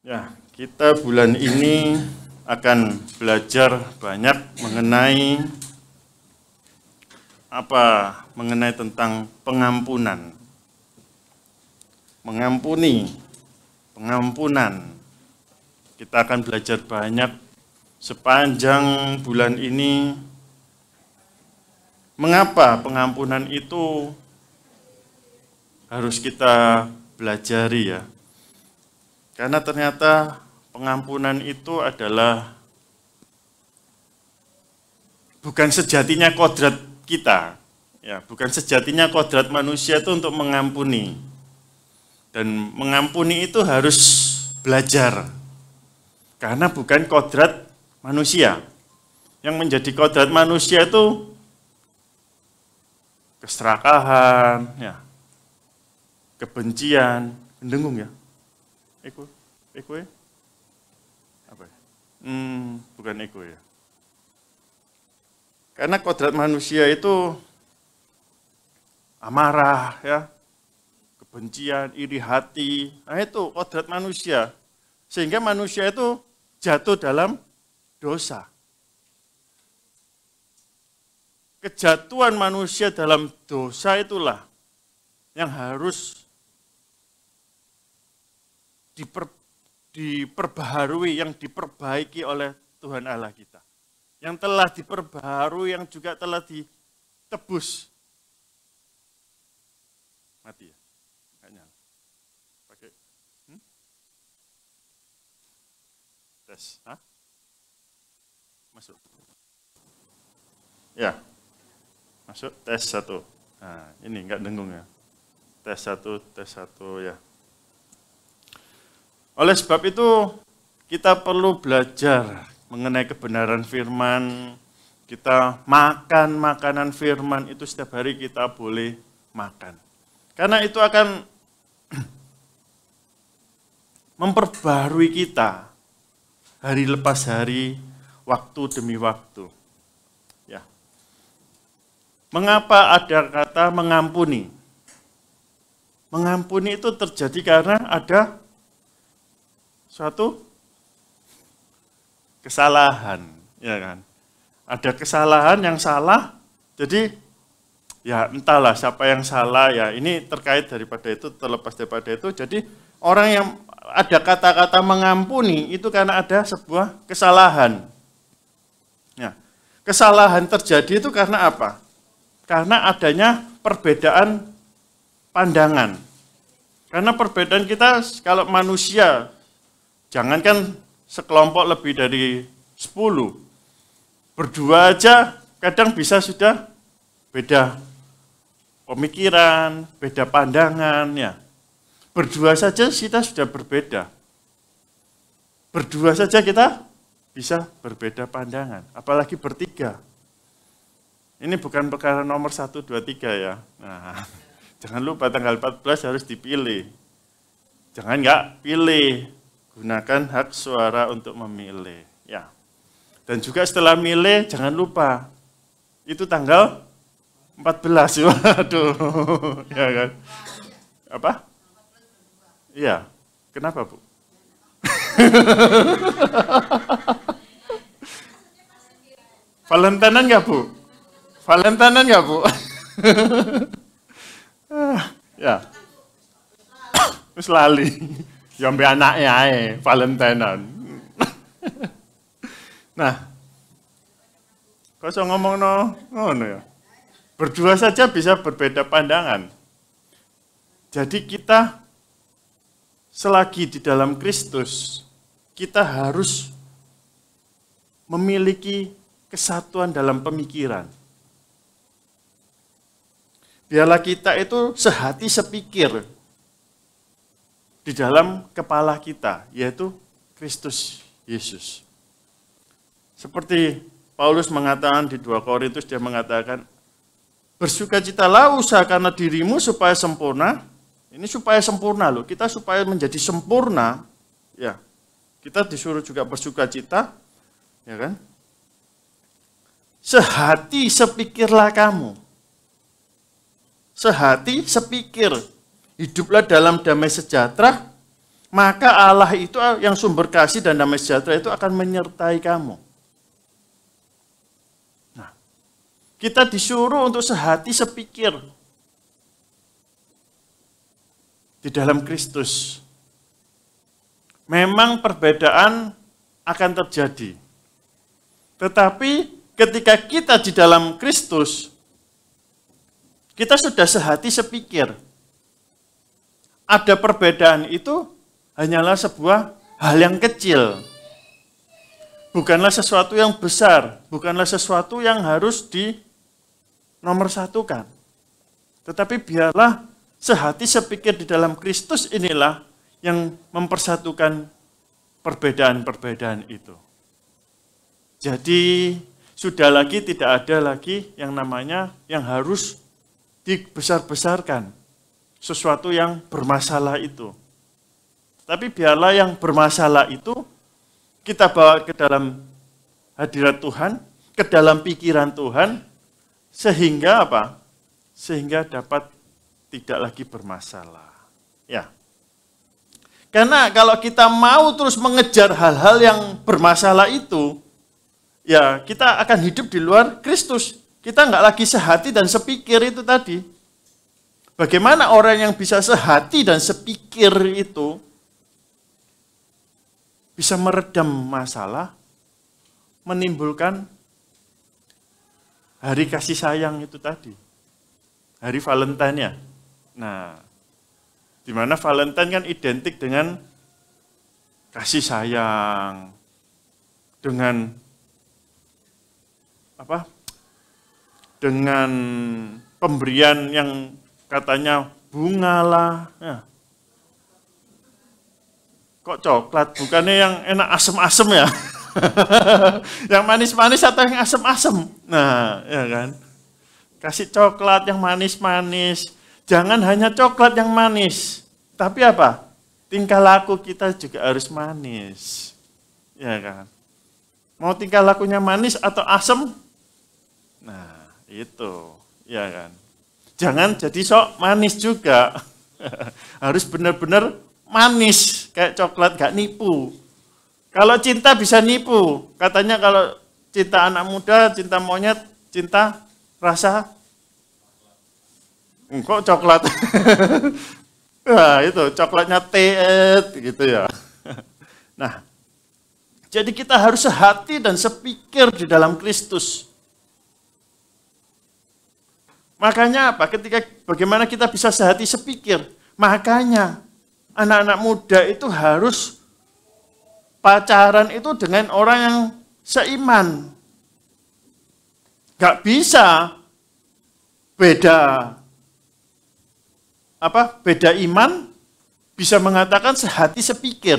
Ya, kita bulan ini akan belajar banyak mengenai tentang pengampunan. Pengampunan. Kita akan belajar banyak sepanjang bulan ini. Mengapa pengampunan itu harus kita pelajari ya? Karena ternyata pengampunan itu adalah bukan sejatinya kodrat kita, ya, bukan sejatinya kodrat manusia itu untuk mengampuni. Dan mengampuni itu harus belajar, karena bukan kodrat manusia. Yang menjadi kodrat manusia itu keserakahan, ya, kebencian, mendengung ya. Eko ya? Apa ya? Bukan eko ya. Karena kodrat manusia itu amarah ya, kebencian, iri hati. Nah itu kodrat manusia. Sehingga manusia itu jatuh dalam dosa. Kejatuhan manusia dalam dosa itulah yang harus diperbaharui, yang diperbaiki oleh Tuhan Allah kita. Yang telah diperbaharui, yang juga telah ditebus. Mati ya? Enggak nyala. Pakai. Tes. Hah? Masuk. Ya. Masuk. Tes 1. Nah, ini enggak dengung ya. Tes 1 ya. Oleh sebab itu, kita perlu belajar mengenai kebenaran firman. Kita makan makanan firman itu setiap hari kita boleh makan. Karena itu akan memperbarui kita hari lepas hari, waktu demi waktu. Ya. Mengapa ada kata mengampuni? Mengampuni itu terjadi karena ada suatu kesalahan, ya kan? Ada kesalahan yang salah, jadi ya entahlah siapa yang salah ya. Ini terkait daripada itu, terlepas daripada itu. Jadi orang yang ada kata-kata mengampuni itu karena ada sebuah kesalahan. Ya, kesalahan terjadi itu karena apa? Karena adanya perbedaan pandangan. Karena perbedaan kita kalau manusia, jangankan sekelompok lebih dari 10, berdua aja kadang bisa sudah beda pemikiran, beda pandangan, ya. Berdua saja kita sudah berbeda. Berdua saja kita bisa berbeda pandangan, apalagi bertiga. Ini bukan perkara nomor 1, 2, 3 ya. Nah, jangan lupa tanggal 14 harus dipilih. Jangan nggak pilih. Gunakan hak suara untuk memilih, ya. Dan juga setelah milih jangan lupa itu tanggal 14, waduh, ya kan? Apa? Iya, kenapa Bu? Valentinean nggak Bu? Valentinean nggak Bu? Ya, terus lali. Ya sampai anaknya aja, Valentinean. Nah, kok so ngomong ngono ya. Berdua saja bisa berbeda pandangan. Jadi kita selagi di dalam Kristus, kita harus memiliki kesatuan dalam pemikiran. Biarlah kita itu sehati sepikir di dalam kepala kita, yaitu Kristus Yesus. Seperti Paulus mengatakan di 2 Korintus, dia mengatakan, bersukacitalah usaha karena dirimu supaya sempurna. Ini supaya sempurna loh, kita supaya menjadi sempurna, ya. Kita disuruh juga bersukacita, ya kan? Sehati sepikirlah kamu. Sehati sepikir. Hiduplah dalam damai sejahtera, maka Allah itu yang sumber kasih dan damai sejahtera itu akan menyertai kamu. Nah, kita disuruh untuk sehati sepikir di dalam Kristus. Memang perbedaan akan terjadi. Tetapi ketika kita di dalam Kristus, kita sudah sehati sepikir. Ada perbedaan itu hanyalah sebuah hal yang kecil. Bukanlah sesuatu yang besar, bukanlah sesuatu yang harus dinomorsatukan. Tetapi biarlah sehati sepikir di dalam Kristus inilah yang mempersatukan perbedaan-perbedaan itu. Jadi sudah lagi tidak ada lagi yang namanya yang harus dibesar-besarkan. Sesuatu yang bermasalah itu. Tapi biarlah yang bermasalah itu kita bawa ke dalam hadirat Tuhan, ke dalam pikiran Tuhan, sehingga apa? Sehingga dapat tidak lagi bermasalah. Ya. Karena kalau kita mau terus mengejar hal-hal yang bermasalah itu, ya kita akan hidup di luar Kristus. Kita nggak lagi sehati dan sepikir itu tadi. Bagaimana orang yang bisa sehati dan sepikir itu bisa meredam masalah, menimbulkan hari kasih sayang itu tadi. Hari Valentine ya. Nah, di mana Valentine kan identik dengan kasih sayang, dengan apa? Dengan pemberian yang katanya bunga lah. Ya. Kok coklat? Bukannya yang enak asem-asem ya? Yang manis-manis atau yang asem-asem? Nah, ya kan? Kasih coklat yang manis-manis. Jangan hanya coklat yang manis. Tapi apa? Tingkah laku kita juga harus manis. Ya kan? Mau tingkah lakunya manis atau asem? Nah, itu. Ya kan? Jangan jadi sok manis juga. Harus benar-benar manis, kayak coklat, gak nipu. Kalau cinta bisa nipu. Katanya kalau cinta anak muda, cinta monyet, cinta rasa kok coklat. Nah, itu coklatnya teet gitu ya. Nah, jadi kita harus sehati dan sepikir di dalam Kristus. Makanya apa? Bagaimana kita bisa sehati sepikir? Makanya anak-anak muda itu harus pacaran itu dengan orang yang seiman. Gak bisa beda iman bisa mengatakan sehati sepikir.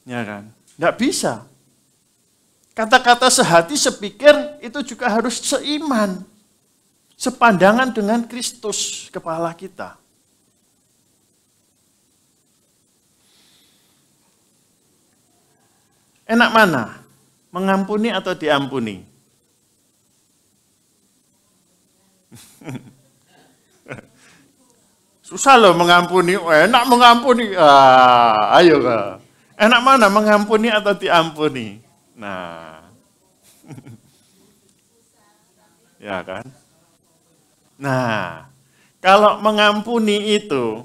Ya kan? Gak bisa. Kata-kata sehati sepikir itu juga harus seiman. Sepandangan dengan Kristus, kepala kita. Enak mana? Mengampuni atau diampuni? Susah loh mengampuni, enak mengampuni. Ayo Kak. Enak mana mengampuni atau diampuni? Nah. Ya kan? Nah, kalau mengampuni itu,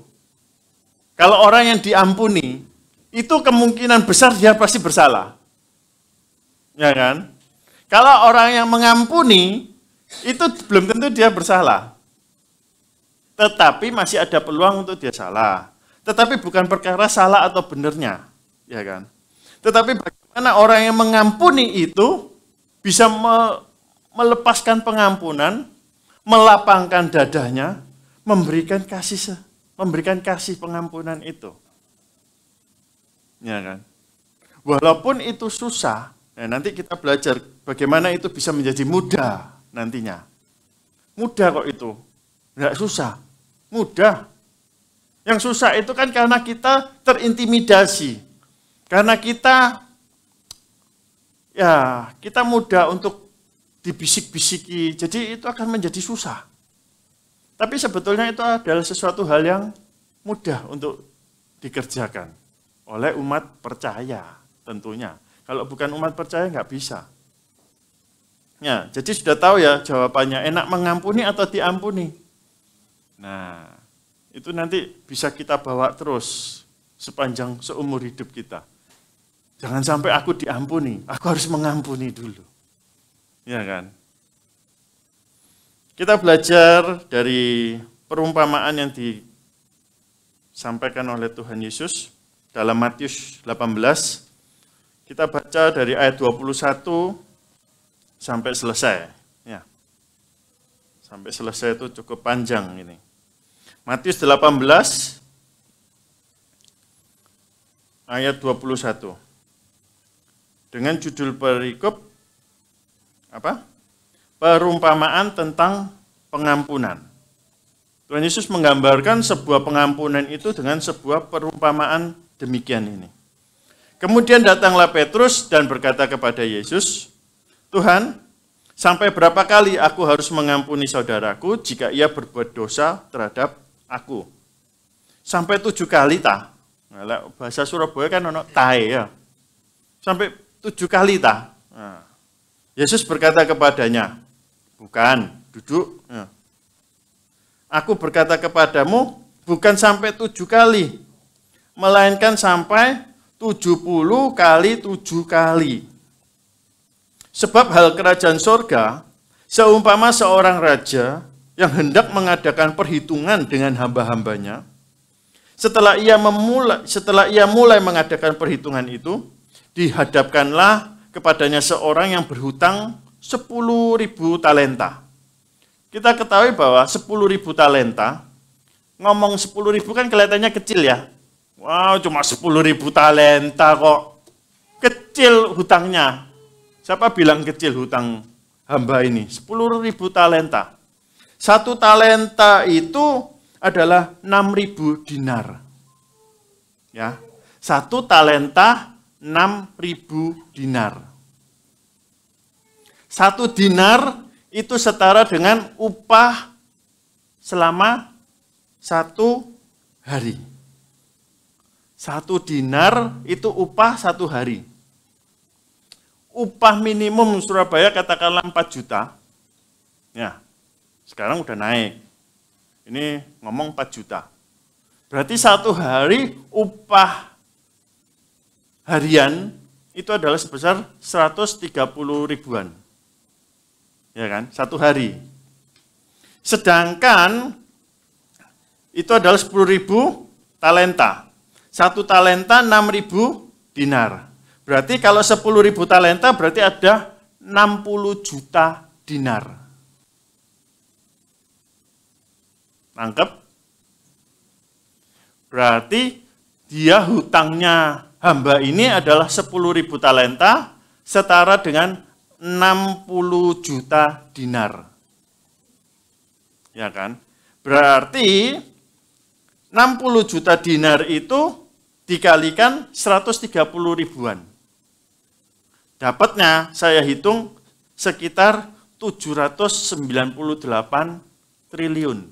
kalau orang yang diampuni, itu kemungkinan besar dia pasti bersalah. Ya kan? Kalau orang yang mengampuni, itu belum tentu dia bersalah. Tetapi masih ada peluang untuk dia salah. Tetapi bukan perkara salah atau benernya. Ya kan? Tetapi bagaimana orang yang mengampuni itu bisa melepaskan pengampunan, melapangkan dadanya, memberikan kasih pengampunan itu. Ya kan? Walaupun itu susah, ya nanti kita belajar bagaimana itu bisa menjadi mudah nantinya. Mudah kok itu. Enggak susah. Mudah. Yang susah itu kan karena kita terintimidasi. Karena kita mudah untuk dibisik-bisiki. Jadi itu akan menjadi susah. Tapi sebetulnya itu adalah sesuatu hal yang mudah untuk dikerjakan oleh umat percaya tentunya. Kalau bukan umat percaya nggak bisa. Ya, jadi sudah tahu ya jawabannya, enak mengampuni atau diampuni. Nah, itu nanti bisa kita bawa terus sepanjang seumur hidup kita. Jangan sampai aku diampuni, aku harus mengampuni dulu. Ya kan? Kita belajar dari perumpamaan yang disampaikan oleh Tuhan Yesus dalam Matius 18. Kita baca dari ayat 21 sampai selesai. Ya. Sampai selesai itu cukup panjang ini. Matius 18 ayat 21. Dengan judul perikop apa? Perumpamaan tentang pengampunan. Tuhan Yesus menggambarkan sebuah pengampunan itu dengan sebuah perumpamaan demikian ini. Kemudian datanglah Petrus dan berkata kepada Yesus, Tuhan, sampai berapa kali aku harus mengampuni saudaraku jika ia berbuat dosa terhadap aku? Sampai 7 kali tah. Nah, bahasa Surabaya kan ono tae ya. Sampai 7 kali tah. Nah, Yesus berkata kepadanya, bukan, duduk. Ya. Aku berkata kepadamu, bukan sampai 7 kali, melainkan sampai 70 kali 7 kali. Sebab hal kerajaan sorga, seumpama seorang raja yang hendak mengadakan perhitungan dengan hamba-hambanya, setelah ia mulai mengadakan perhitungan itu, dihadapkanlah kepadanya seorang yang berhutang 10.000 talenta. Kita ketahui bahwa 10.000 talenta, ngomong 10.000 kan kelihatannya kecil ya. Wow, cuma 10.000 talenta kok. Kecil hutangnya. Siapa bilang kecil hutang hamba ini? 10.000 talenta. 1 talenta itu adalah 6.000 dinar. Ya. 1 talenta 6.000 dinar. 1 dinar itu setara dengan upah selama 1 hari. 1 dinar itu upah 1 hari. Upah minimum Surabaya katakanlah 4 juta. Ya, sekarang udah naik. Ini ngomong 4 juta. Berarti 1 hari upah harian itu adalah sebesar 130 ribuan. Ya kan? 1 hari. Sedangkan itu adalah 10.000 talenta. 1 talenta 6.000 dinar. Berarti kalau 10.000 talenta berarti ada 60 juta dinar. Nangkep? Berarti dia hutangnya hamba ini adalah 10.000 talenta setara dengan 60 juta dinar. Ya kan? Berarti 60 juta dinar itu dikalikan 130 ribuan. Dapatnya saya hitung sekitar 798 triliun.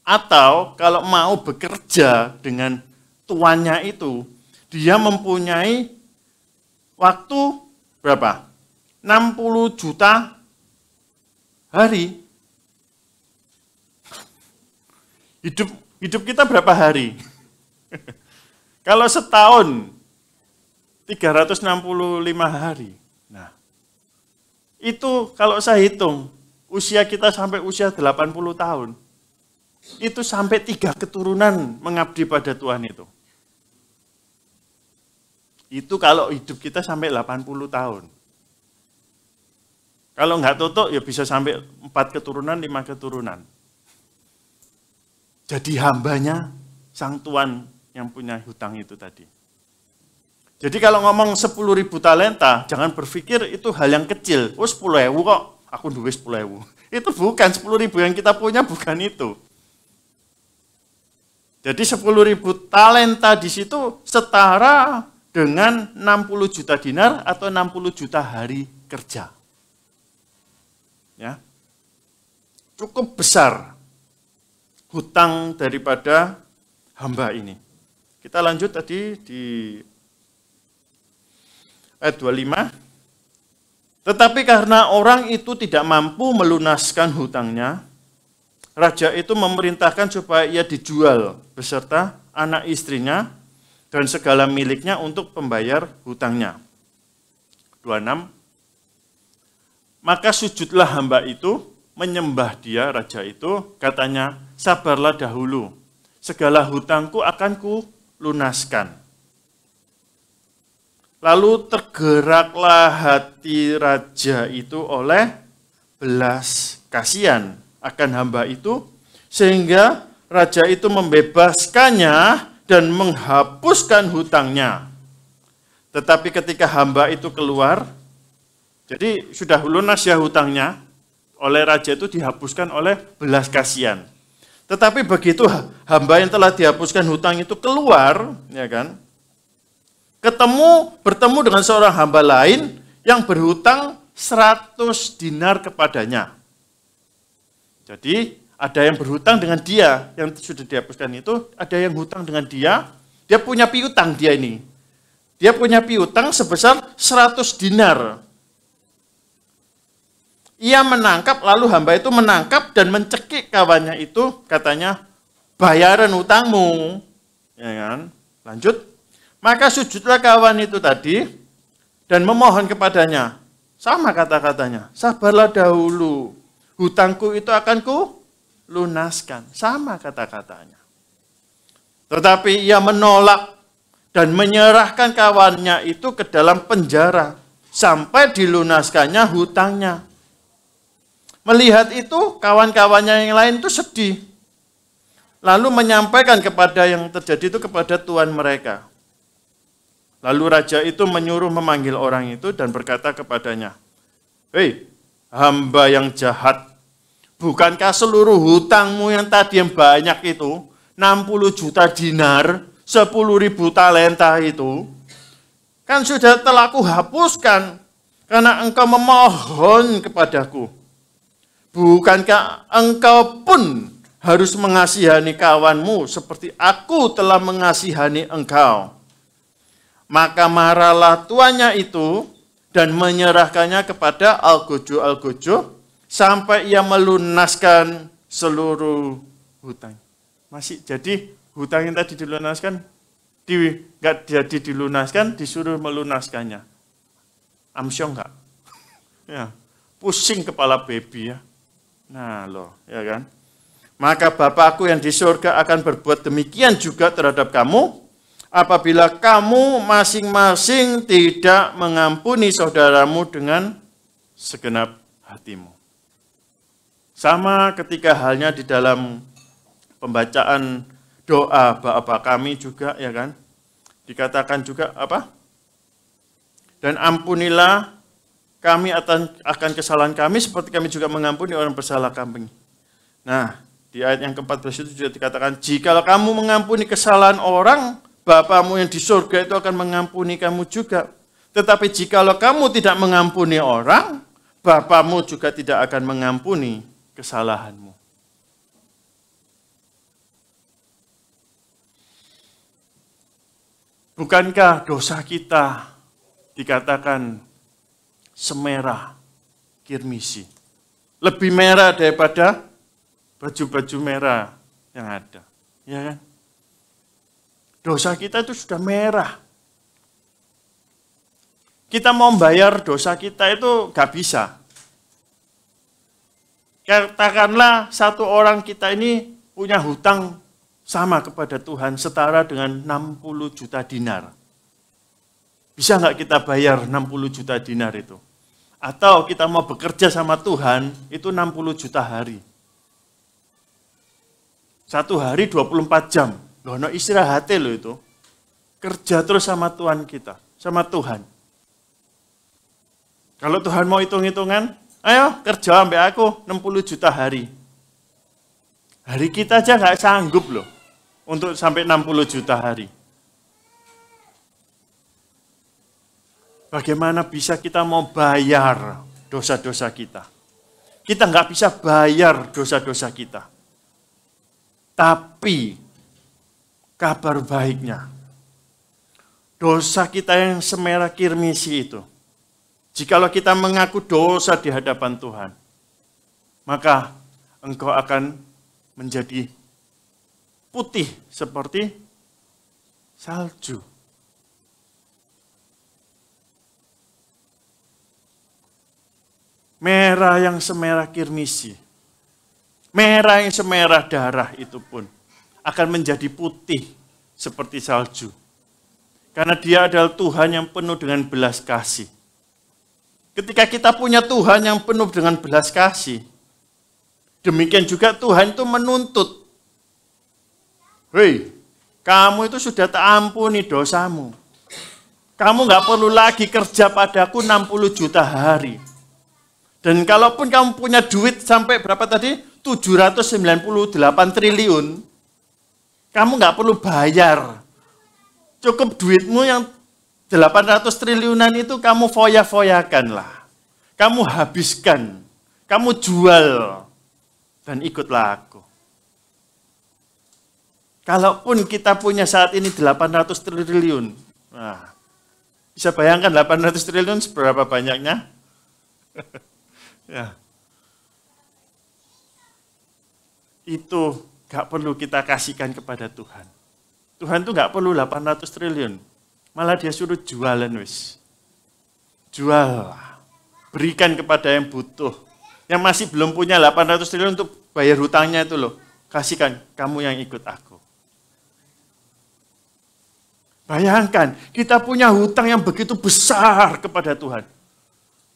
Atau kalau mau bekerja dengan tuannya itu, dia mempunyai waktu berapa? 60 juta hari. Hidup kita berapa hari? Kalau setahun 365 hari. Nah, itu kalau saya hitung usia kita sampai usia 80 tahun. Itu sampai 3 keturunan mengabdi pada Tuhan itu. Itu kalau hidup kita sampai 80 tahun. Kalau nggak tutup ya bisa sampai 4 keturunan, 5 keturunan. Jadi hambanya sang tuan yang punya hutang itu tadi. Jadi kalau ngomong 10.000 talenta, jangan berpikir itu hal yang kecil. Oh 10.000 kok, aku duwe 10.000. Itu bukan 10.000 yang kita punya, bukan itu. Jadi 10.000 talenta di situ setara dengan 60 juta dinar atau 60 juta hari kerja. Ya. Cukup besar. hutang daripada hamba ini. Kita lanjut tadi di ayat 25. Tetapi karena orang itu tidak mampu melunaskan hutangnya, raja itu memerintahkan supaya ia dijual beserta anak istrinya dan segala miliknya untuk pembayar hutangnya. 26. Maka sujudlah hamba itu, menyembah dia, raja itu, katanya, sabarlah dahulu, segala hutangku akan kulunaskan. Lalu tergeraklah hati raja itu oleh belas kasihan akan hamba itu, sehingga raja itu membebaskannya dan menghapuskan hutangnya. Tetapi ketika hamba itu keluar, jadi sudah lunas ya hutangnya, oleh raja itu dihapuskan oleh belas kasihan. Tetapi begitu hamba yang telah dihapuskan hutang itu keluar, ya kan, bertemu dengan seorang hamba lain yang berhutang 100 dinar kepadanya. Jadi ada yang berhutang dengan dia, yang sudah dihapuskan itu, ada yang hutang dengan dia punya piutang dia ini. Dia punya piutang sebesar 100 dinar. Ia menangkap, lalu hamba itu menangkap dan mencekik kawannya itu, katanya, bayaran hutangmu. Ya kan? Lanjut. Maka sujudlah kawan itu tadi dan memohon kepadanya. Sama kata-katanya, sabarlah dahulu, hutangku itu akan ku lunaskan. Sama kata-katanya. Tetapi ia menolak dan menyerahkan kawannya itu ke dalam penjara sampai dilunaskannya hutangnya. Melihat itu, kawan-kawannya yang lain itu sedih. Lalu menyampaikan kepada yang terjadi itu kepada tuan mereka. Lalu raja itu menyuruh memanggil orang itu dan berkata kepadanya, "Hei, hamba yang jahat, bukankah seluruh hutangmu yang tadi yang banyak itu, 60 juta dinar, 10.000 talenta itu, kan sudah telah kuhapuskan karena engkau memohon kepadaku. Bukankah engkau pun harus mengasihani kawanmu seperti aku telah mengasihani engkau?" Maka marahlah tuannya itu dan menyerahkannya kepada algojo-algojo sampai ia melunaskan seluruh hutang. Masih jadi hutang yang tadi dilunaskan, nggak jadi dilunaskan, disuruh melunaskannya. Amsyong nggak? Ya, pusing kepala baby ya. Nah loh, ya kan? Maka Bapakku yang di surga akan berbuat demikian juga terhadap kamu, apabila kamu masing-masing tidak mengampuni saudaramu dengan segenap hatimu. Sama ketika halnya di dalam pembacaan doa Bapa kami juga, ya kan? Dikatakan juga apa? Dan ampunilah kami akan kesalahan kami seperti kami juga mengampuni orang bersalah kami. Nah, di ayat yang ke-14 itu juga dikatakan, jikalau kamu mengampuni kesalahan orang, Bapamu yang di surga itu akan mengampuni kamu juga. Tetapi jikalau kamu tidak mengampuni orang, Bapamu juga tidak akan mengampuni kesalahanmu. Bukankah dosa kita dikatakan semerah kirmisi? Lebih merah daripada baju-baju merah yang ada. Ya kan? Dosa kita itu sudah merah. Kita mau membayar dosa kita itu gak bisa. Katakanlah satu orang kita ini punya hutang sama kepada Tuhan setara dengan 60 juta dinar. Bisa nggak kita bayar 60 juta dinar itu? Atau kita mau bekerja sama Tuhan itu 60 juta hari. Satu hari 24 jam. Loh, no istirahatnya loh itu. Kerja terus sama Tuhan kita, sama Tuhan. Kalau Tuhan mau hitung-hitungan, ayo kerja sampai aku 60 juta hari. Hari kita aja nggak sanggup loh untuk sampai 60 juta hari. Bagaimana bisa kita mau bayar dosa-dosa kita? Kita nggak bisa bayar dosa-dosa kita. Tapi kabar baiknya, dosa kita yang semerah kirmisi itu, jikalau kita mengaku dosa di hadapan Tuhan, maka engkau akan menjadi putih seperti salju. Merah yang semerah kirmisi, merah yang semerah darah itu pun akan menjadi putih seperti salju. Karena Dia adalah Tuhan yang penuh dengan belas kasih. Ketika kita punya Tuhan yang penuh dengan belas kasih, demikian juga Tuhan itu menuntut. Hei, kamu itu sudah tak ampuni dosamu. Kamu nggak perlu lagi kerja padaku 60 juta hari. Dan kalaupun kamu punya duit sampai berapa tadi? 798 triliun. Kamu nggak perlu bayar. Cukup duitmu yang 800 triliunan itu kamu foya-foyakan lah. Kamu habiskan. Kamu jual. Dan ikutlah aku. Kalaupun kita punya saat ini 800 triliun. Nah, bisa bayangkan 800 triliun seberapa banyaknya? Ya. Itu gak perlu kita kasihkan kepada Tuhan. Tuhan tuh gak perlu 800 triliun. Malah Dia suruh jualan wis. Jual. Berikan kepada yang butuh. Yang masih belum punya 800 triliun untuk bayar hutangnya itu loh. Kasihkan, kamu yang ikut aku. Bayangkan, kita punya hutang yang begitu besar kepada Tuhan.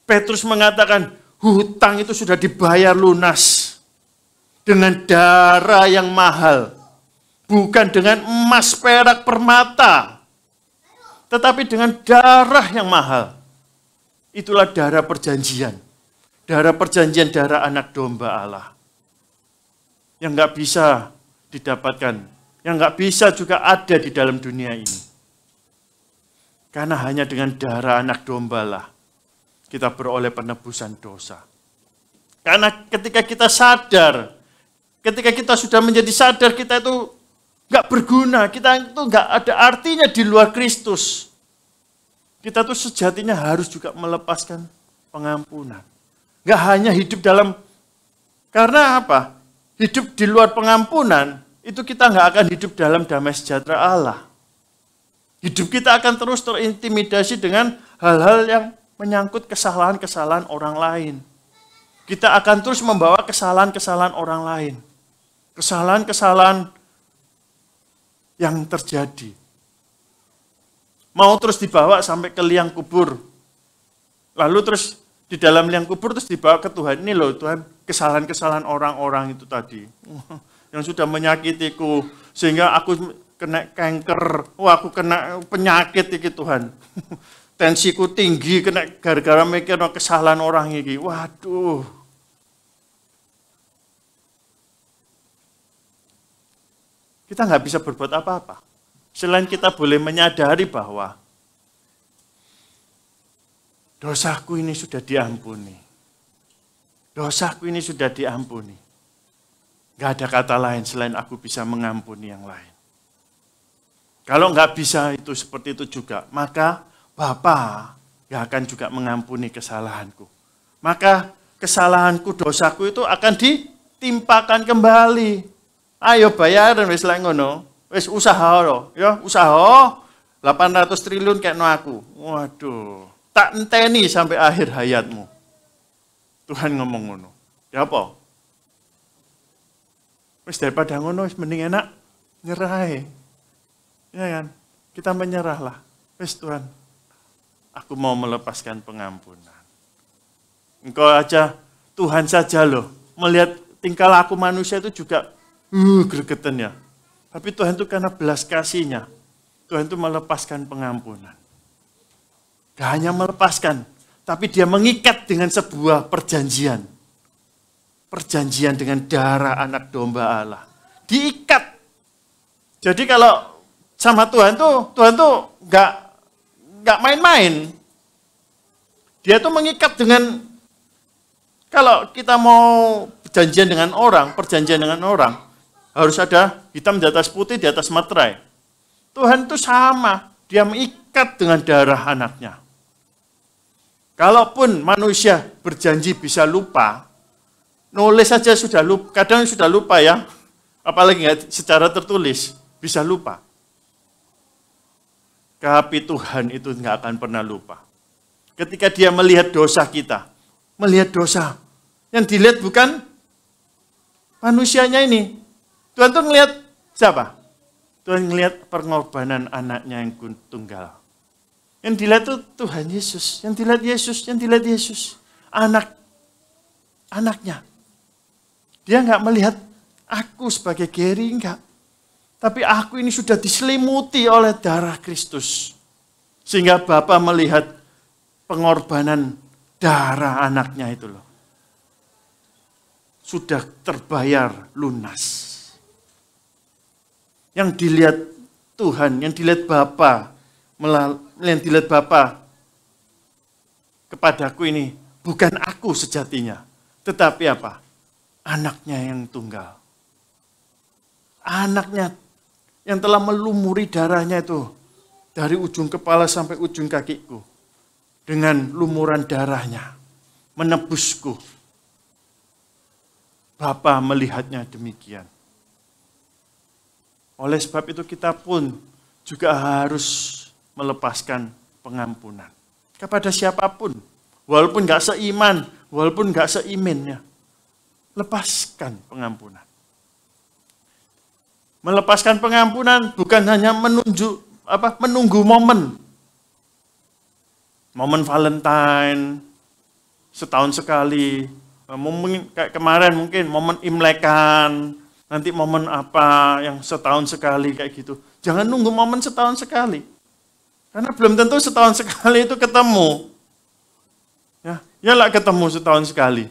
Petrus mengatakan, hutang itu sudah dibayar lunas dengan darah yang mahal, bukan dengan emas, perak, permata, tetapi dengan darah yang mahal. Itulah darah perjanjian, darah anak domba Allah, yang nggak bisa didapatkan, yang nggak bisa juga ada di dalam dunia ini. Karena hanya dengan darah anak domba lah kita beroleh penebusan dosa. Karena ketika kita sadar, ketika kita sudah menjadi sadar kita itu nggak berguna, kita itu nggak ada artinya di luar Kristus. Kita tuh sejatinya harus juga melepaskan pengampunan. Nggak hanya hidup dalam, karena apa? Hidup di luar pengampunan, itu kita nggak akan hidup dalam damai sejahtera Allah. Hidup kita akan terus terintimidasi dengan hal-hal yang menyangkut kesalahan-kesalahan orang lain. Kita akan terus membawa kesalahan-kesalahan orang lain. Kesalahan-kesalahan yang terjadi. Mau terus dibawa sampai ke liang kubur. Lalu terus di dalam liang kubur terus dibawa ke Tuhan. Ini loh Tuhan, kesalahan-kesalahan orang-orang itu tadi. Yang sudah menyakitiku. Sehingga aku kena kanker. Wah, aku kena penyakit ini Tuhan. Tensiku tinggi kena gara-gara mikir kesalahan orang ini. Waduh. Kita nggak bisa berbuat apa-apa. Selain kita boleh menyadari bahwa dosaku ini sudah diampuni. Dosaku ini sudah diampuni. Nggak ada kata lain selain aku bisa mengampuni yang lain. Kalau nggak bisa itu seperti itu juga, maka Bapa yang akan juga mengampuni kesalahanku. Maka kesalahanku, dosaku itu akan ditimpakan kembali. Ayo bayaran wis lek ngono. Wis usaha lo, ya usaha 800 triliun kayak no aku. Waduh, tak enteni sampai akhir hayatmu. Tuhan ngomong ngono. Ya apa? Wis daripada ngono wis mending enak nyerah. Ya kan? Kita menyerahlah. Wis Tuhan, aku mau melepaskan pengampunan. Engkau aja, Tuhan saja loh, melihat tingkah laku manusia itu juga gregetan ya. Tapi Tuhan itu karena belas kasih-Nya, Tuhan itu melepaskan pengampunan. Gak hanya melepaskan, tapi Dia mengikat dengan sebuah perjanjian. Perjanjian dengan darah anak domba Allah. Diikat. Jadi kalau sama Tuhan tuh gak main-main. Dia tuh mengikat dengan, kalau kita mau perjanjian dengan orang, harus ada hitam di atas putih di atas materai. Tuhan itu sama, dia mengikat dengan darah anaknya. Kalaupun manusia berjanji bisa lupa, nulis saja sudah lupa, kadang sudah lupa ya, apalagi nggak secara tertulis, bisa lupa. Tapi Tuhan itu nggak akan pernah lupa. Ketika dia melihat dosa kita, melihat dosa, yang dilihat bukan manusianya ini. Tuhan tuh ngelihat siapa? Tuhan ngelihat pengorbanan anaknya yang tunggal. Yang dilihat itu Tuhan Yesus, yang dilihat Yesus, yang dilihat Yesus. Anaknya. Dia nggak melihat aku sebagai Gary, enggak. Tapi aku ini sudah diselimuti oleh darah Kristus. Sehingga Bapa melihat pengorbanan darah anaknya itu loh. Sudah terbayar lunas. Yang dilihat Tuhan, yang dilihat Bapa, yang dilihat Bapa kepadaku ini bukan aku sejatinya, tetapi apa? Anaknya yang tunggal. Anaknya yang telah melumuri darahnya itu dari ujung kepala sampai ujung kakiku. Dengan lumuran darahnya menebusku. Bapa melihatnya demikian. Oleh sebab itu kita pun juga harus melepaskan pengampunan kepada siapapun, walaupun nggak seiman, walaupun nggak seimannya, lepaskan pengampunan. Melepaskan pengampunan bukan hanya menunggu momen Valentine setahun sekali, mungkin kayak kemarin mungkin momen Imlekan, nanti momen apa yang setahun sekali kayak gitu. Jangan nunggu momen setahun sekali. Karena belum tentu setahun sekali itu ketemu. Ya lah ketemu setahun sekali.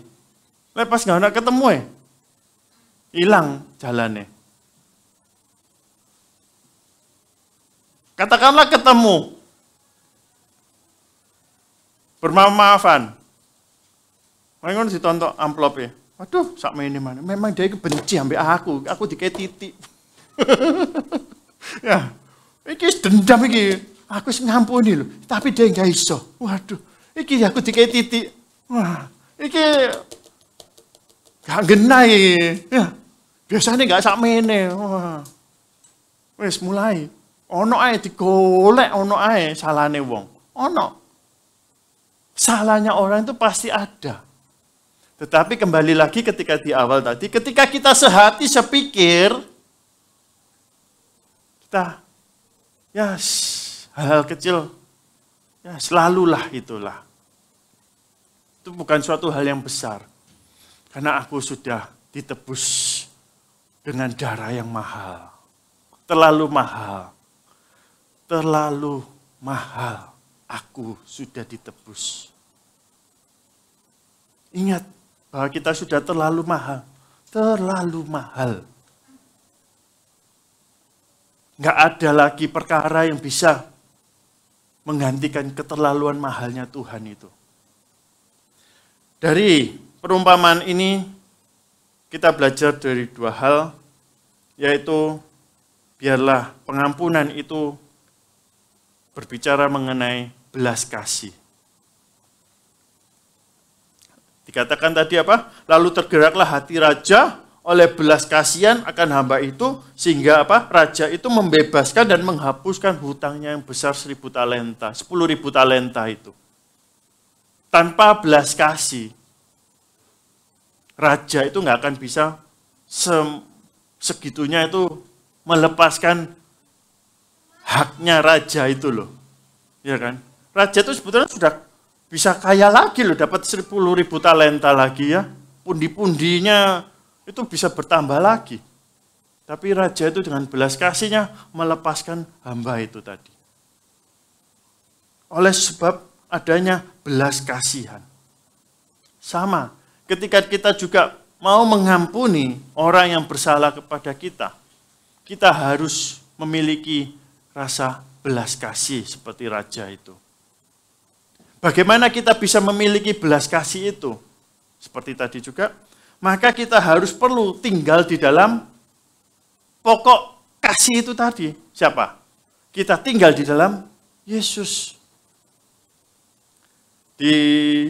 Lepas nggak nak ketemu hilang jalannya. Katakanlah ketemu. Bermaaf-maafan. Mereka ditonton amplop ya. Waduh, sak ini mana? Memang dia benci ambil aku dikei titik. Ya, ini dendam ini. Aku ngampuni loh, tapi dia nggak iso. Waduh, iki aku dikei titik. Wah, iki gak genai. Ya, biasanya nggak sakmene. Wah, wes mulai. Ono ae digolek, ono ae salahne wong. Ono. Salahnya orang itu pasti ada. Tetapi kembali lagi ketika di awal tadi, ketika kita sehati sepikir, kita hal-hal kecil, ya selalulah itulah. Itu bukan suatu hal yang besar. Karena aku sudah ditebus dengan darah yang mahal. Terlalu mahal. Terlalu mahal. Aku sudah ditebus. Ingat bahwa kita sudah terlalu mahal. Terlalu mahal. Nggak ada lagi perkara yang bisa menggantikan keterlaluan mahalnya Tuhan itu. Dari perumpamaan ini, kita belajar dari dua hal, yaitu biarlah pengampunan itu berbicara mengenai belas kasih. Dikatakan tadi apa? Lalu tergeraklah hati raja oleh belas kasihan akan hamba itu, sehingga apa? Raja itu membebaskan dan menghapuskan hutangnya yang besar 1000 talenta, 10.000 talenta itu. Tanpa belas kasih, raja itu nggak akan bisa segitunya itu melepaskan haknya raja itu loh. Ya kan? Raja itu sebetulnya sudah bisa kaya lagi loh, dapat 10.000 talenta lagi ya. Pundi-pundinya itu bisa bertambah lagi. Tapi raja itu dengan belas kasihnya melepaskan hamba itu tadi. Oleh sebab adanya belas kasihan. Sama, ketika kita juga mau mengampuni orang yang bersalah kepada kita, kita harus memiliki rasa belas kasih seperti raja itu. Bagaimana kita bisa memiliki belas kasih itu? Seperti tadi juga, maka kita harus perlu tinggal di dalam pokok kasih itu tadi, siapa? Kita tinggal di dalam Yesus. Di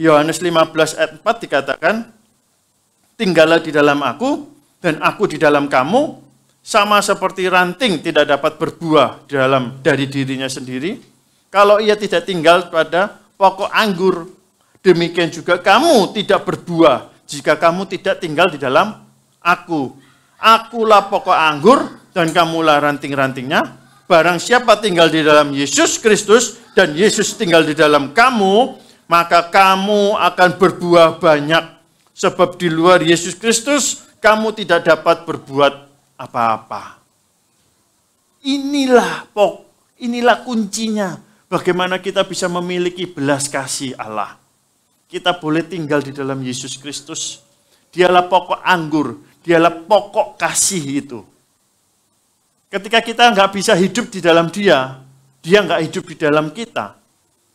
Yohanes 15 ayat 4 dikatakan, tinggallah di dalam aku, dan aku di dalam kamu, sama seperti ranting tidak dapat berbuah dari dirinya sendiri, kalau ia tidak tinggal pada pokok anggur, demikian juga kamu tidak berbuah jika kamu tidak tinggal di dalam aku. Akulah pokok anggur dan kamulah ranting-rantingnya. Barang siapa tinggal di dalam Yesus Kristus dan Yesus tinggal di dalam kamu, maka kamu akan berbuah banyak. Sebab di luar Yesus Kristus, kamu tidak dapat berbuat apa-apa. Inilah kuncinya. Bagaimana kita bisa memiliki belas kasih Allah. Kita boleh tinggal di dalam Yesus Kristus. Dialah pokok anggur, dialah pokok kasih itu. Ketika kita nggak bisa hidup di dalam dia nggak hidup di dalam kita.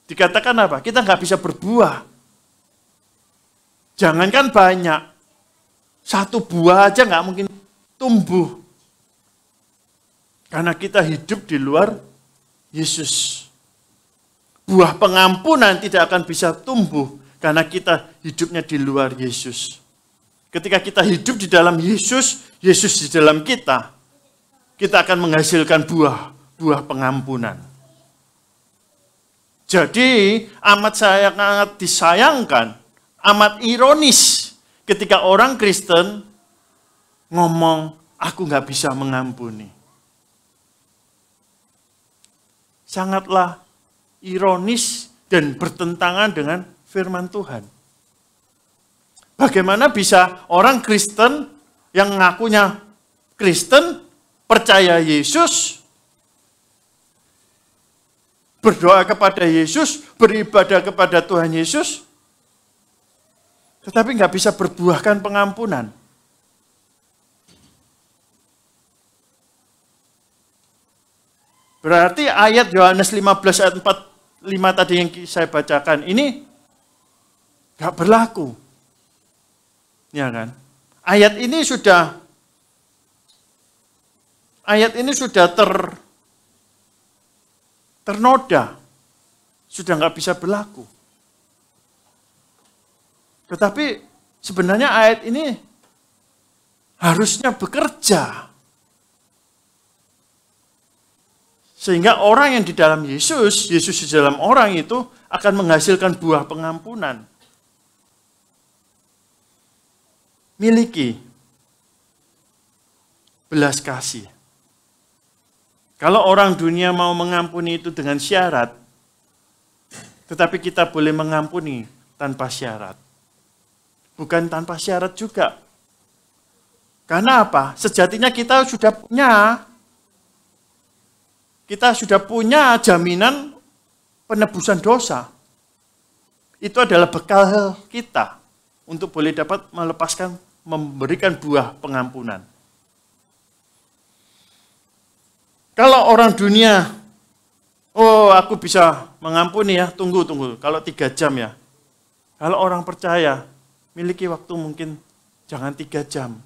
Dikatakan apa? Kita nggak bisa berbuah. Jangankan banyak, satu buah aja nggak mungkin tumbuh. Karena kita hidup di luar Yesus. Buah pengampunan tidak akan bisa tumbuh karena kita hidupnya di luar Yesus. Ketika kita hidup di dalam Yesus, Yesus di dalam kita akan menghasilkan buah pengampunan. Jadi amat sangat disayangkan, amat ironis ketika orang Kristen ngomong, aku nggak bisa mengampuni. Sangatlah ironis dan bertentangan dengan firman Tuhan. Bagaimana bisa orang Kristen yang ngakunya Kristen, percaya Yesus, berdoa kepada Yesus, beribadah kepada Tuhan Yesus, tetapi nggak bisa berbuahkan pengampunan. Berarti ayat Yohanes 15 ayat 45 tadi yang saya bacakan ini nggak berlaku. Ya kan? Ayat ini sudah ternoda, sudah nggak bisa berlaku. Tetapi sebenarnya ayat ini harusnya bekerja. Sehingga orang yang di dalam Yesus di dalam orang itu akan menghasilkan buah pengampunan. Miliki belas kasih. Kalau orang dunia mau mengampuni itu dengan syarat, tetapi kita boleh mengampuni tanpa syarat. Bukan tanpa syarat juga. Karena apa? Sejatinya kita sudah punya jaminan penebusan dosa. Itu adalah bekal kita untuk boleh dapat memberikan buah pengampunan. Kalau orang dunia, aku bisa mengampuni ya, tunggu. Kalau 3 jam ya. Kalau orang percaya, miliki waktu mungkin jangan 3 jam.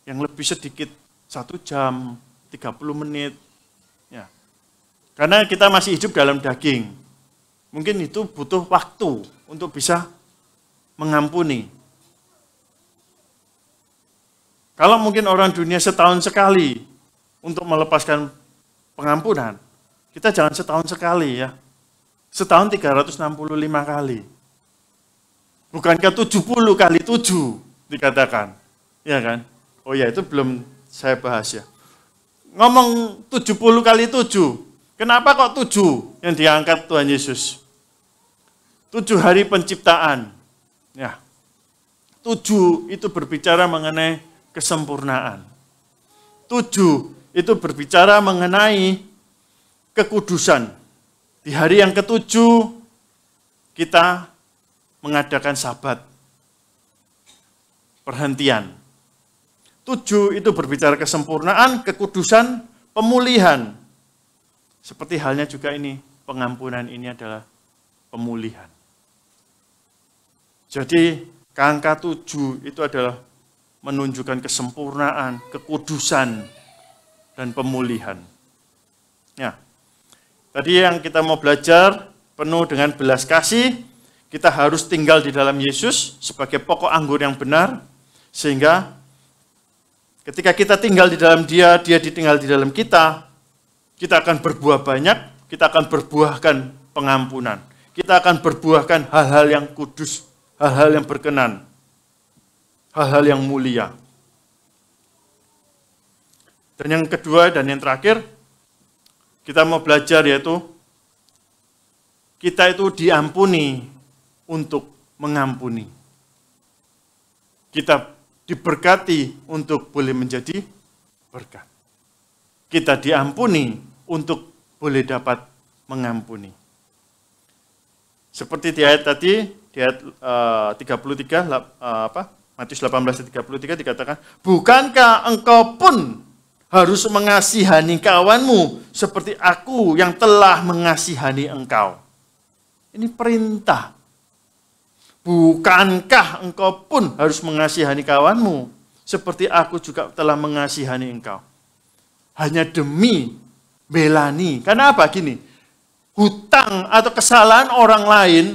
Yang lebih sedikit 1 jam, 30 menit. Ya. Karena kita masih hidup dalam daging. Mungkin itu butuh waktu untuk bisa mengampuni. Kalau mungkin orang dunia setahun sekali untuk melepaskan pengampunan, kita jangan setahun sekali ya. Setahun 365 kali. Bukankah 70 kali 7 dikatakan? Ya kan? Oh ya, itu belum saya bahas ya. Ngomong 70 kali 7, kenapa kok 7 yang diangkat Tuhan Yesus? 7 hari penciptaan. Ya. 7 itu berbicara mengenai kesempurnaan. 7 itu berbicara mengenai kekudusan. Di hari yang ke-7 kita mengadakan sabat. Perhentian. 7 itu berbicara kesempurnaan, kekudusan, pemulihan. Seperti halnya juga ini, pengampunan ini adalah pemulihan. Jadi, angka 7 itu adalah menunjukkan kesempurnaan, kekudusan. dan pemulihan. Ya. Tadi yang kita mau belajar penuh dengan belas kasih, kita harus tinggal di dalam Yesus sebagai pokok anggur yang benar, sehingga ketika kita tinggal di dalam Dia, Dia ditinggal di dalam kita akan berbuah banyak, kita akan berbuahkan pengampunan. Kita akan berbuahkan hal-hal yang kudus, hal-hal yang berkenan, hal-hal yang mulia. Dan yang kedua dan yang terakhir, kita mau belajar yaitu kita itu diampuni untuk mengampuni. Kita diberkati untuk boleh menjadi berkat. Kita diampuni untuk boleh dapat mengampuni. Seperti di ayat tadi, di ayat 33, Matius 18:33 dikatakan, bukankah engkau pun harus mengasihani kawanmu seperti aku yang telah mengasihani engkau. Ini perintah. Bukankah engkau pun harus mengasihani kawanmu seperti aku juga telah mengasihani engkau. Hanya demi belani. Karena apa? Gini, hutang atau kesalahan orang lain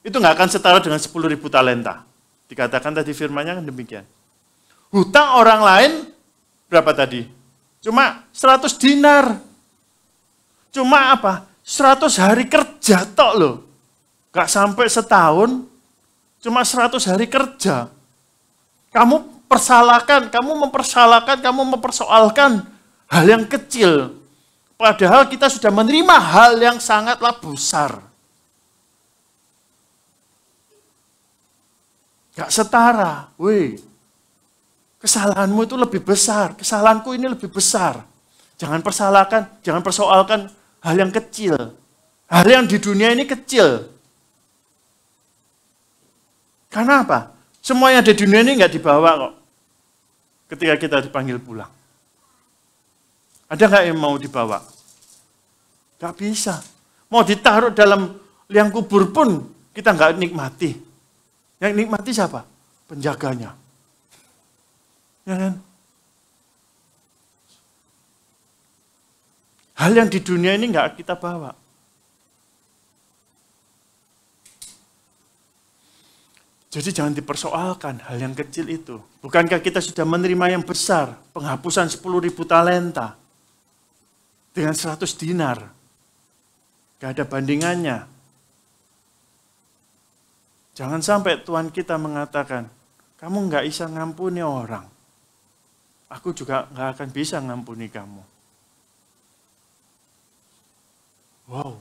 itu nggak akan setara dengan 10.000 talenta. Dikatakan tadi firmannya kan demikian. Hutang orang lain berapa tadi? Cuma 100 dinar. Cuma apa? 100 hari kerja tok loh. Gak sampai setahun. Cuma 100 hari kerja. Kamu mempersalahkan, kamu mempersoalkan hal yang kecil. Padahal kita sudah menerima hal yang sangatlah besar. Gak setara. Weh. Kesalahanmu itu lebih besar, kesalahanku ini lebih besar. Jangan persoalkan hal yang kecil. Hal yang di dunia ini kecil. Karena apa? Semua yang di dunia ini nggak dibawa kok. Ketika kita dipanggil pulang. Ada nggak yang mau dibawa? Nggak bisa. Mau ditaruh dalam liang kubur pun kita nggak nikmati. Yang nikmati siapa? Penjaganya. Ya kan? Hal yang di dunia ini nggak kita bawa. Jadi jangan dipersoalkan hal yang kecil itu. Bukankah kita sudah menerima yang besar, penghapusan 10.000 talenta dengan 100 dinar. Gak ada bandingannya. Jangan sampai Tuhan kita mengatakan, kamu nggak bisa ngampuni orang. Aku juga nggak akan bisa ngampuni kamu. Wow.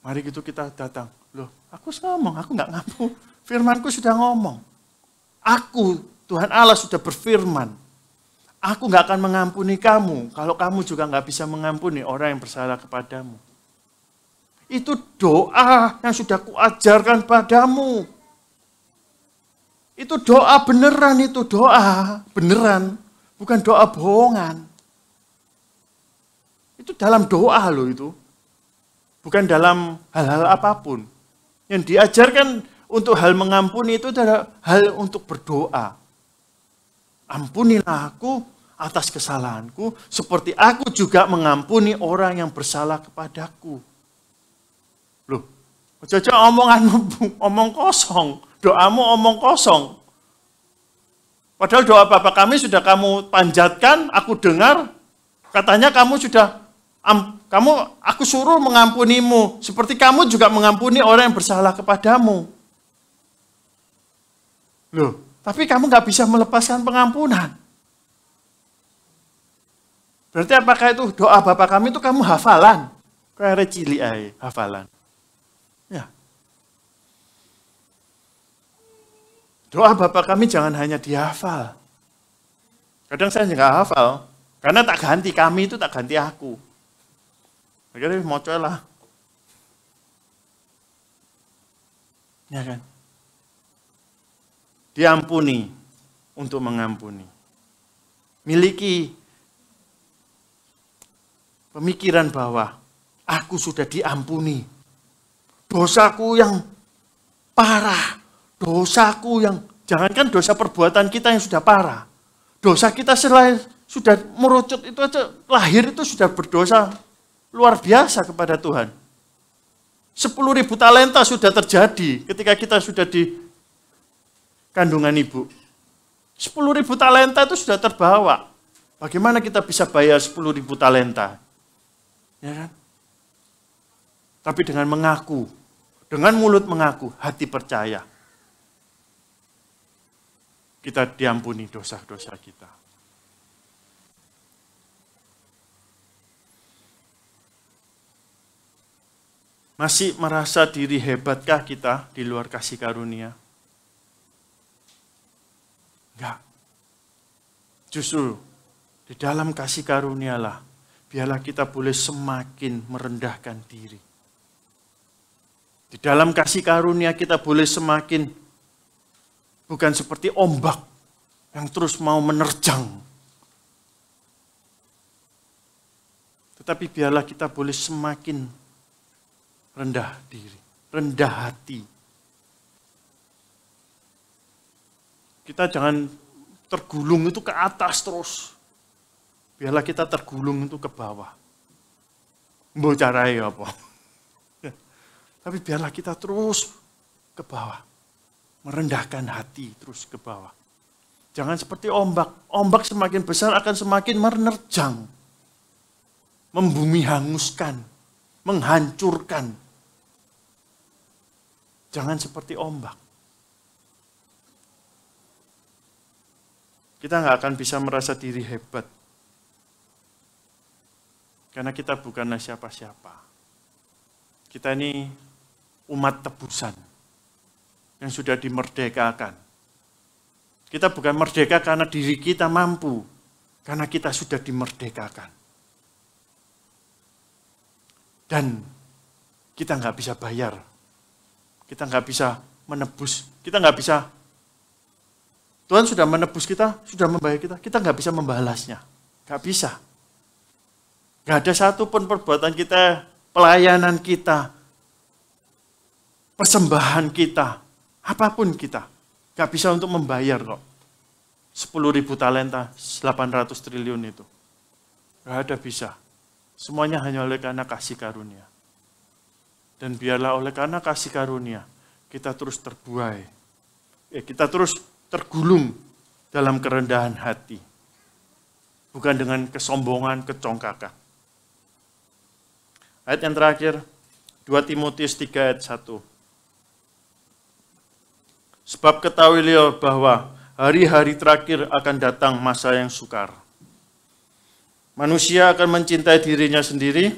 Mari gitu kita datang. Loh, aku ngomong, aku nggak ngampuni. Firmanku sudah ngomong. Aku, Tuhan Allah sudah berfirman. Aku nggak akan mengampuni kamu kalau kamu juga nggak bisa mengampuni orang yang bersalah kepadamu. Itu doa yang sudah kuajarkan padamu. Itu doa beneran, itu doa beneran. Bukan doa bohongan. Itu dalam doa loh itu. Bukan dalam hal-hal apapun. Yang diajarkan untuk hal mengampuni itu adalah hal untuk berdoa. Ampunilah aku atas kesalahanku, seperti aku juga mengampuni orang yang bersalah kepadaku. Loh, aja omonganmu omong kosong, doamu omong kosong. Padahal doa Bapa kami sudah kamu panjatkan, aku dengar, katanya kamu sudah, aku suruh mengampunimu, seperti kamu juga mengampuni orang yang bersalah kepadamu. Loh, tapi kamu nggak bisa melepaskan pengampunan. Berarti apakah itu doa Bapa kami itu kamu hafalan? Kayak cili aja, hafalan. Ya. Doa Bapa kami jangan hanya dihafal. Kadang saya nggak hafal, karena tak ganti kami itu tak ganti aku. Akhirnya mau lah. Ya kan? Diampuni untuk mengampuni. Miliki pemikiran bahwa aku sudah diampuni. Dosaku yang parah, dosaku yang, jangankan dosa perbuatan kita yang sudah parah, dosa kita sudah merucut itu aja, lahir itu sudah berdosa luar biasa kepada Tuhan. 10.000 talenta sudah terjadi ketika kita sudah di kandungan ibu. 10.000 talenta itu sudah terbawa. Bagaimana kita bisa bayar 10.000 talenta? Ya kan? Tapi dengan mengaku, dengan mulut mengaku, hati percaya. Kita diampuni dosa-dosa kita. Masih merasa diri hebatkah kita di luar kasih karunia? Enggak. Justru di dalam kasih karunialah, biarlah kita boleh semakin merendahkan diri. Di dalam kasih karunia kita boleh semakin, bukan seperti ombak yang terus mau menerjang. Tetapi biarlah kita boleh semakin rendah diri, rendah hati. Kita jangan tergulung itu ke atas terus. Biarlah kita tergulung itu ke bawah. Mbok carae apa? Tapi biarlah kita terus ke bawah. Merendahkan hati terus ke bawah. Jangan seperti ombak. Ombak semakin besar akan semakin menerjang. Membumi hanguskan. Menghancurkan. Jangan seperti ombak. Kita nggak akan bisa merasa diri hebat. Karena kita bukanlah siapa-siapa. Kita ini umat tebusan yang sudah dimerdekakan. Kita bukan merdeka karena diri kita mampu, karena kita sudah dimerdekakan. Dan kita nggak bisa bayar. Kita nggak bisa menebus, kita nggak bisa, Tuhan sudah menebus kita, sudah membayar kita nggak bisa membalasnya. Nggak bisa. Nggak ada satupun perbuatan kita, pelayanan kita, persembahan kita, apapun kita, nggak bisa untuk membayar kok. 10.000 talenta, 800 triliun itu. Nggak ada bisa. Semuanya hanya oleh karena kasih karunia. Dan biarlah oleh karena kasih karunia, kita terus terbuai. Kita terus tergulung dalam kerendahan hati. Bukan dengan kesombongan, kecongkakan. Ayat yang terakhir, 2 Timotius 3 ayat 1. Sebab ketahuilah bahwa hari-hari terakhir akan datang masa yang sukar. Manusia akan mencintai dirinya sendiri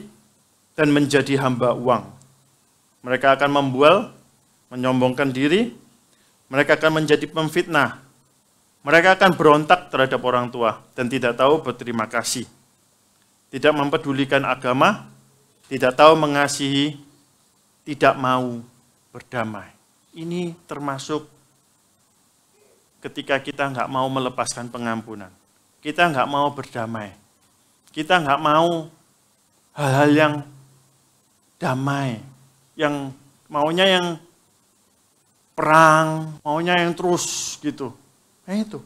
dan menjadi hamba uang. Mereka akan membual, menyombongkan diri, mereka akan menjadi pemfitnah, mereka akan berontak terhadap orang tua dan tidak tahu berterima kasih, tidak mempedulikan agama, tidak tahu mengasihi, tidak mau berdamai. Ini termasuk ketika kita nggak mau melepaskan pengampunan, kita nggak mau berdamai, kita nggak mau hal-hal yang damai, yang maunya yang perang, maunya yang terus gitu. Nah itu.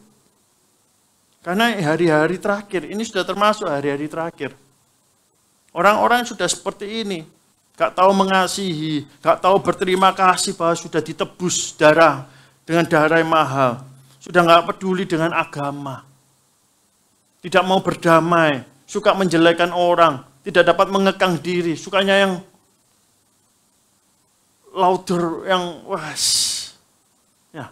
Karena hari-hari terakhir, ini sudah termasuk hari-hari terakhir. Orang-orang sudah seperti ini. Gak tahu mengasihi, gak tahu berterima kasih bahwa sudah ditebus darah dengan darah yang mahal. Sudah gak peduli dengan agama. Tidak mau berdamai, suka menjelekan orang, tidak dapat mengekang diri, sukanya yang louder, yang ya,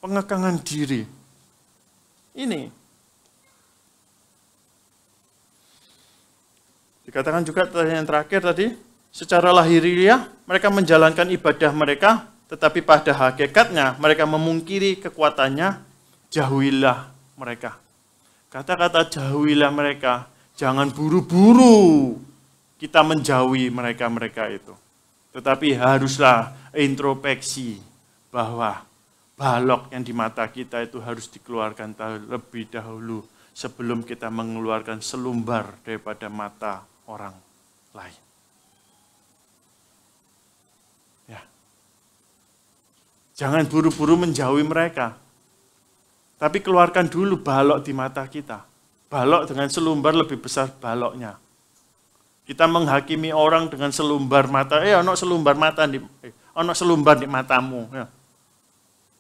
pengekangan diri. Ini dikatakan juga yang terakhir tadi, secara lahiriah mereka menjalankan ibadah mereka, tetapi pada hakikatnya mereka memungkiri kekuatannya. Jauhilah mereka. Kata-kata jauhilah mereka, jangan buru-buru kita menjauhi mereka-mereka itu. Tetapi haruslah introspeksi bahwa balok yang di mata kita itu harus dikeluarkan terlebih dahulu sebelum kita mengeluarkan selumbar daripada mata orang lain. Ya. Jangan buru-buru menjauhi mereka. Tapi keluarkan dulu balok di mata kita. Balok dengan selumbar lebih besar baloknya. Kita menghakimi orang dengan selumbar mata. Ono selumbar mata ono selumbar di matamu. Ya.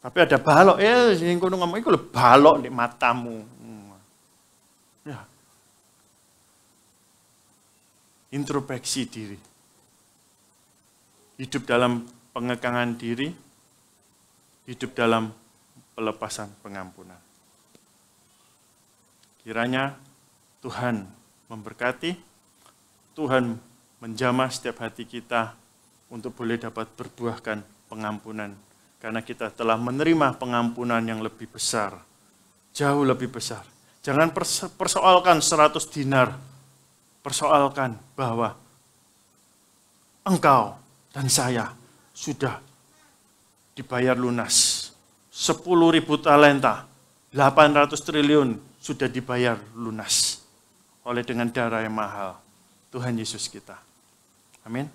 Tapi ada balok. Sing kono ngomong iku lho balok di matamu. Ya. Introspeksi diri. Hidup dalam pengekangan diri. Hidup dalam pelepasan pengampunan. Kiranya Tuhan memberkati, Tuhan menjamah setiap hati kita untuk boleh dapat berbuahkan pengampunan. Karena kita telah menerima pengampunan yang lebih besar, jauh lebih besar. Jangan persoalkan 100 dinar, persoalkan bahwa engkau dan saya sudah dibayar lunas. 10.000 talenta, 800 triliun sudah dibayar lunas oleh dengan darah yang mahal Tuhan Yesus kita. Amin.